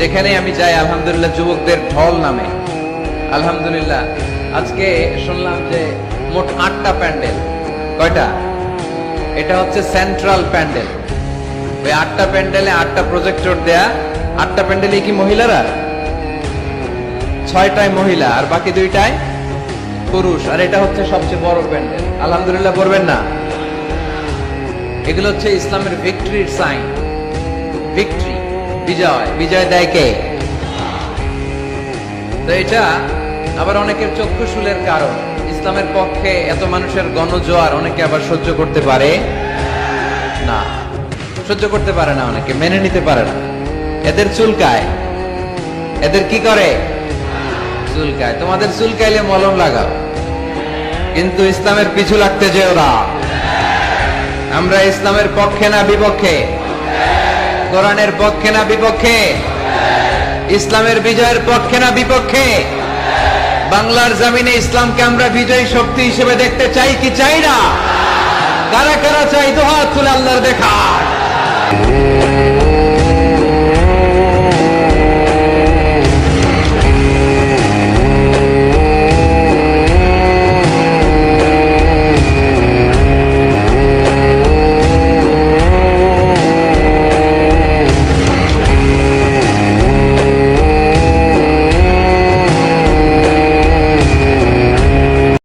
যেখানে আমি যাই আলহামদুলিল্লাহ যুবকদের ঢল নামে। আলহামদুলিল্লাহ আজকে শুনলাম যে মোট 8টা প্যান্ডেল। কয়টা? এটা হচ্ছে সেন্ট্রাল প্যান্ডেল। ওই 8টা প্যান্ডেলে 8টা প্রজেক্টর দেয়া। 8টা প্যান্ডেলে কি মহিলারা? 6টায় মহিলা আর বাকি 2টায় পুরুষ। আর এটা হচ্ছে সবচেয়ে বড় প্যান্ডেল। আলহামদুলিল্লাহ বলবেন না? এগুলো হচ্ছে ইসলামের ভিক্টরির সাইন। ভিক্টরি, বিজয়। বিজয় দেয় কে? তো এটা আবার অনেকের চক্ষুশূলের কারণ। ইসলামের পক্ষে এত মানুষের গণজোয়ার অনেকে আবার সহ্য করতে পারে না। সহ্য করতে পারে না, অনেকে মেনে নিতে পারে না। এদের চুলকায়। এদের কি করে? চুলকায়। তোমাদের চুলকাইলে মলম লাগাও, কিন্তু ইসলামের পিছু লাগতে যেও না। আমরা ইসলামের পক্ষে না বিপক্ষে? কোরআনের পক্ষে না বিপক্ষে? ইসলামের বিজয়ের পক্ষে না বিপক্ষে? বাংলার জমিনে ইসলামকে আমরা বিজয়ী শক্তি হিসেবে দেখতে চাই কি চাই না? কারা কারা চাই? দুহাত তুলে আল্লাহর দেখা।